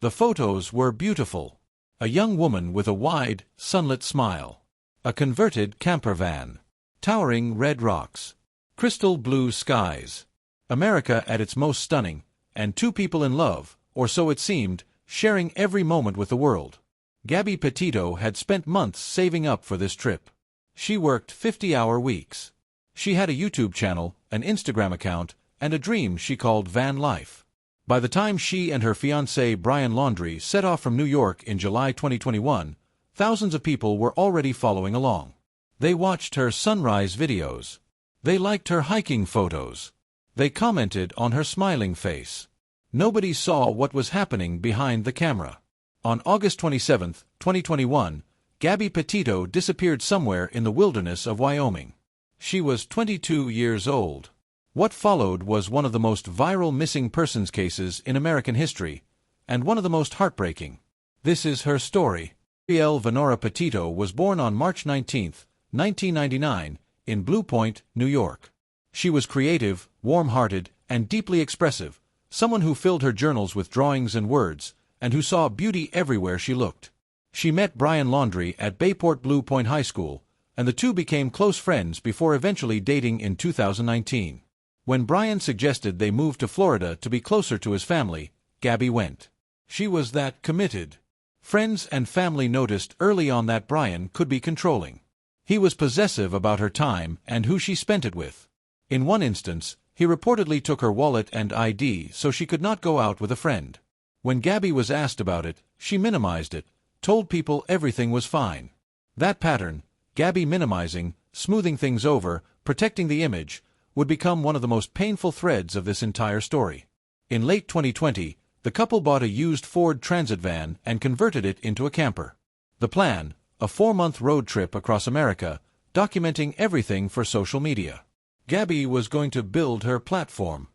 The photos were beautiful. A young woman with a wide, sunlit smile. A converted camper van. Towering red rocks. Crystal blue skies. America at its most stunning, and two people in love, or so it seemed, sharing every moment with the world. Gabby Petito had spent months saving up for this trip. She worked 50-hour weeks. She had a YouTube channel, an Instagram account, and a dream she called van life. By the time she and her fiancé Brian Laundrie set off from New York in July 2021, thousands of people were already following along. They watched her sunrise videos. They liked her hiking photos. They commented on her smiling face. Nobody saw what was happening behind the camera. On August 27, 2021, Gabby Petito disappeared somewhere in the wilderness of Wyoming. She was 22 years old. What followed was one of the most viral missing persons cases in American history, and one of the most heartbreaking. This is her story. Gabrielle Venora Petito was born on March 19, 1999, in Blue Point, New York. She was creative, warm-hearted, and deeply expressive, someone who filled her journals with drawings and words, and who saw beauty everywhere she looked. She met Brian Laundrie at Bayport Blue Point High School, and the two became close friends before eventually dating in 2019. When Brian suggested they move to Florida to be closer to his family, Gabby went. She was that committed. Friends and family noticed early on that Brian could be controlling. He was possessive about her time and who she spent it with. In one instance, he reportedly took her wallet and ID so she could not go out with a friend. When Gabby was asked about it, she minimized it, told people everything was fine. That pattern, Gabby minimizing, smoothing things over, protecting the image, would become one of the most painful threads of this entire story. In late 2020, the couple bought a used Ford Transit van and converted it into a camper. The plan, a 4-month road trip across America, documenting everything for social media. Gabby was going to build her platform.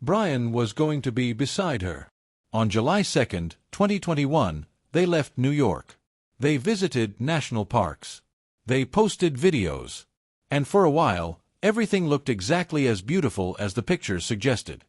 Brian was going to be beside her. On July 2, 2021, they left New York. They visited national parks. They posted videos. And for a while, everything looked exactly as beautiful as the pictures suggested.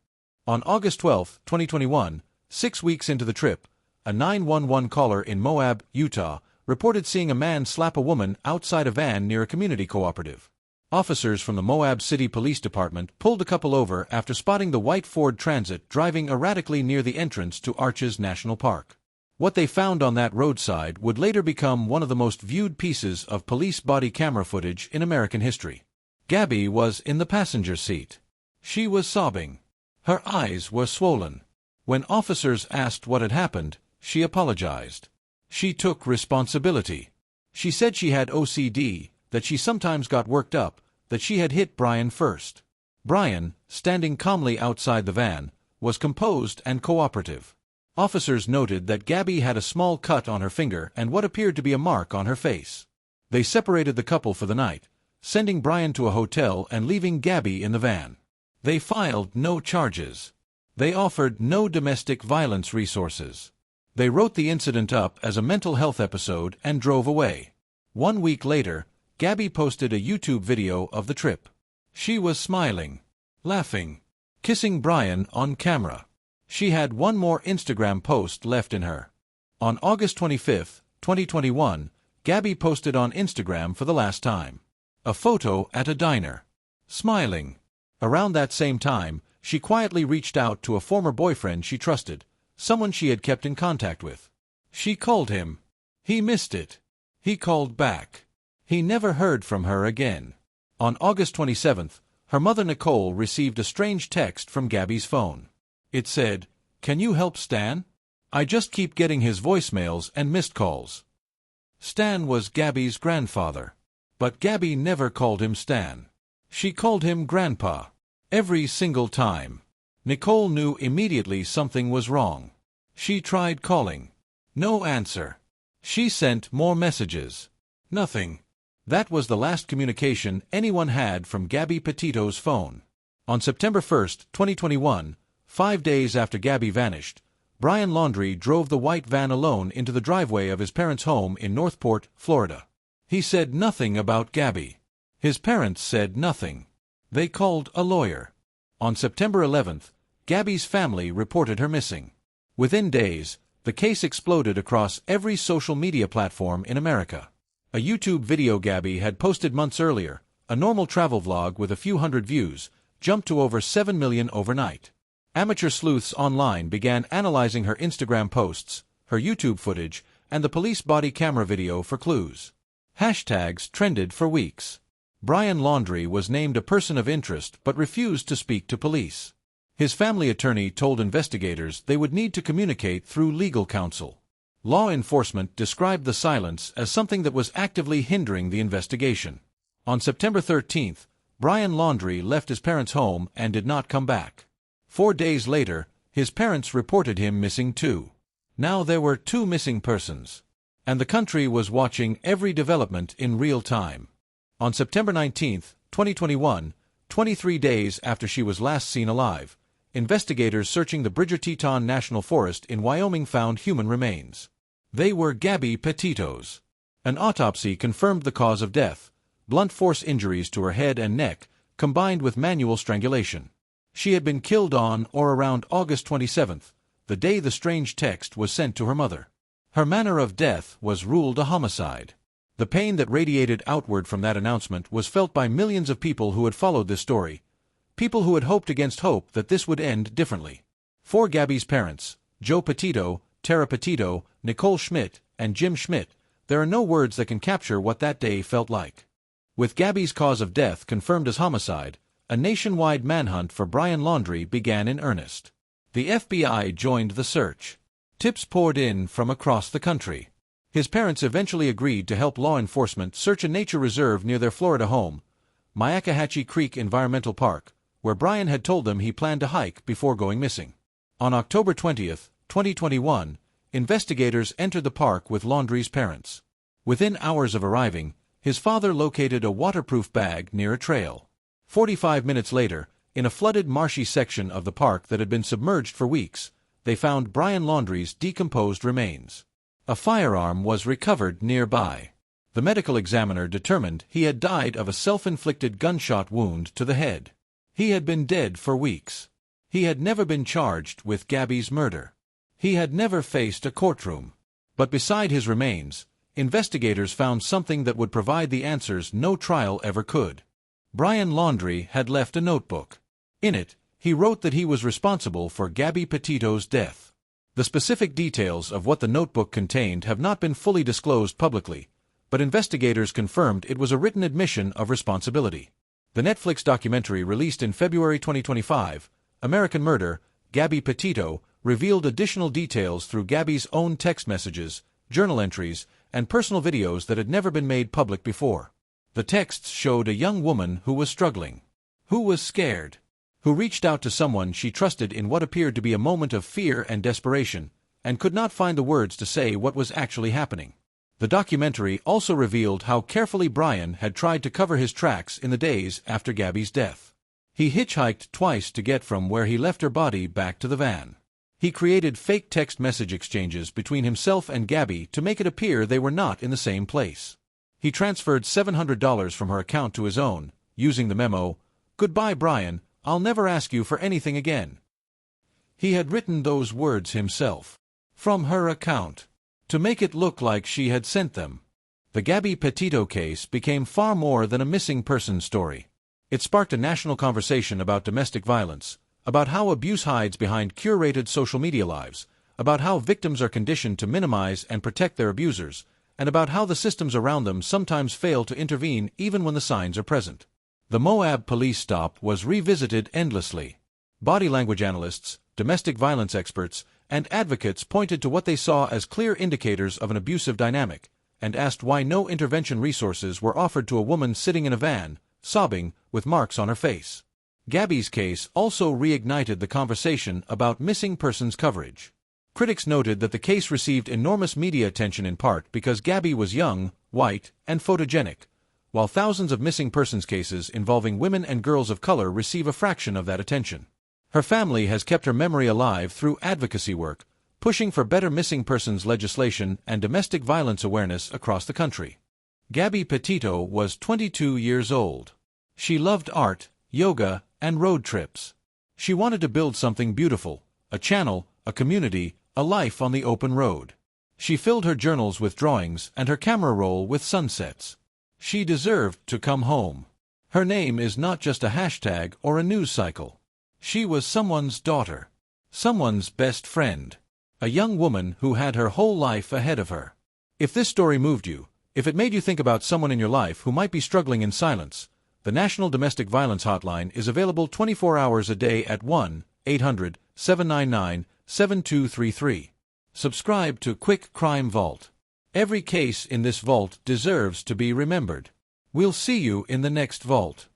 On August 12, 2021, 6 weeks into the trip, a 911 caller in Moab, Utah, reported seeing a man slap a woman outside a van near a community cooperative. Officers from the Moab City Police Department pulled the couple over after spotting the white Ford Transit driving erratically near the entrance to Arches National Park. What they found on that roadside would later become one of the most viewed pieces of police body camera footage in American history. Gabby was in the passenger seat. She was sobbing. Her eyes were swollen. When officers asked what had happened, she apologized. She took responsibility. She said she had OCD, that she sometimes got worked up, that she had hit Brian first. Brian, standing calmly outside the van, was composed and cooperative. Officers noted that Gabby had a small cut on her finger and what appeared to be a mark on her face. They separated the couple for the night, sending Brian to a hotel and leaving Gabby in the van. They filed no charges. They offered no domestic violence resources. They wrote the incident up as a mental health episode and drove away. 1 week later, Gabby posted a YouTube video of the trip. She was smiling, laughing, kissing Brian on camera. She had one more Instagram post left in her. On August 25, 2021, Gabby posted on Instagram for the last time. A photo at a diner. Smiling. Around that same time, she quietly reached out to a former boyfriend she trusted, someone she had kept in contact with. She called him. He missed it. He called back. He never heard from her again. On August 27th, her mother Nicole received a strange text from Gabby's phone. It said, "Can you help Stan? I just keep getting his voicemails and missed calls." Stan was Gabby's grandfather. But Gabby never called him Stan. She called him Grandpa. Every single time. Nicole knew immediately something was wrong. She tried calling. No answer. She sent more messages. Nothing. That was the last communication anyone had from Gabby Petito's phone. On September 1, 2021, 5 days after Gabby vanished, Brian Laundrie drove the white van alone into the driveway of his parents' home in Northport, Florida. He said nothing about Gabby. His parents said nothing. They called a lawyer. On September 11th, Gabby's family reported her missing. Within days, The case exploded across every social media platform in America. A YouTube video Gabby had posted months earlier, a normal travel vlog with a few hundred views, jumped to over 7 million overnight. Amateur sleuths online began analyzing her Instagram posts, her YouTube footage, and the police body camera video for clues. Hashtags trended for weeks. Brian Laundrie was named a person of interest but refused to speak to police. His family attorney told investigators they would need to communicate through legal counsel. Law enforcement described the silence as something that was actively hindering the investigation. On September 13, Brian Laundrie left his parents' home and did not come back. 4 days later, his parents reported him missing too. Now there were 2 missing persons, and the country was watching every development in real time. On September 19, 2021, 23 days after she was last seen alive, investigators searching the Petito National Forest in Wyoming found human remains. They were Gabby Petito's. An autopsy confirmed the cause of death: blunt force injuries to her head and neck, combined with manual strangulation. She had been killed on or around August 27, the day the strange text was sent to her mother. Her manner of death was ruled a homicide. The pain that radiated outward from that announcement was felt by millions of people who had followed this story, people who had hoped against hope that this would end differently. For Gabby's parents, Joe Petito, Tara Petito, Nicole Schmidt, and Jim Schmidt, there are no words that can capture what that day felt like. With Gabby's cause of death confirmed as homicide, a nationwide manhunt for Brian Laundrie began in earnest. The FBI joined the search. Tips poured in from across the country. His parents eventually agreed to help law enforcement search a nature reserve near their Florida home, Myakkahatchee Creek Environmental Park, where Brian had told them he planned to hike before going missing. On October 20, 2021, investigators entered the park with Laundrie's parents. Within hours of arriving, his father located a waterproof bag near a trail. 45 minutes later, in a flooded marshy section of the park that had been submerged for weeks, they found Brian Laundrie's decomposed remains. A firearm was recovered nearby. The medical examiner determined he had died of a self-inflicted gunshot wound to the head. He had been dead for weeks. He had never been charged with Gabby's murder. He had never faced a courtroom. But beside his remains, investigators found something that would provide the answers no trial ever could. Brian Laundrie had left a notebook. In it, he wrote that he was responsible for Gabby Petito's death. The specific details of what the notebook contained have not been fully disclosed publicly, but investigators confirmed it was a written admission of responsibility. The Netflix documentary released in February 2025, American Murder, Gabby Petito, revealed additional details through Gabby's own text messages, journal entries, and personal videos that had never been made public before. The texts showed a young woman who was struggling, who was scared, who reached out to someone she trusted in what appeared to be a moment of fear and desperation, and could not find the words to say what was actually happening. The documentary also revealed how carefully Brian had tried to cover his tracks in the days after Gabby's death. He hitchhiked twice to get from where he left her body back to the van. He created fake text message exchanges between himself and Gabby to make it appear they were not in the same place. He transferred $700 from her account to his own, using the memo, "Goodbye, Brian, I'll never ask you for anything again." He had written those words himself, from her account, to make it look like she had sent them. The Gabby Petito case became far more than a missing person story. It sparked a national conversation about domestic violence, about how abuse hides behind curated social media lives, about how victims are conditioned to minimize and protect their abusers, and about how the systems around them sometimes fail to intervene even when the signs are present. The Moab police stop was revisited endlessly. Body language analysts, domestic violence experts, and advocates pointed to what they saw as clear indicators of an abusive dynamic, and asked why no intervention resources were offered to a woman sitting in a van, sobbing, with marks on her face. Gabby's case also reignited the conversation about missing persons coverage. Critics noted that the case received enormous media attention in part because Gabby was young, white, and photogenic, while thousands of missing persons cases involving women and girls of color receive a fraction of that attention. Her family has kept her memory alive through advocacy work, pushing for better missing persons legislation and domestic violence awareness across the country. Gabby Petito was 22 years old. She loved art, yoga, and road trips. She wanted to build something beautiful, a channel, a community, a life on the open road. She filled her journals with drawings and her camera roll with sunsets. She deserved to come home. Her name is not just a hashtag or a news cycle. She was someone's daughter, someone's best friend, a young woman who had her whole life ahead of her. If this story moved you, if it made you think about someone in your life who might be struggling in silence, the National Domestic Violence Hotline is available 24 hours a day at 1-800-799-7233. Subscribe to Quick Crime Vault. Every case in this vault deserves to be remembered. We'll see you in the next vault.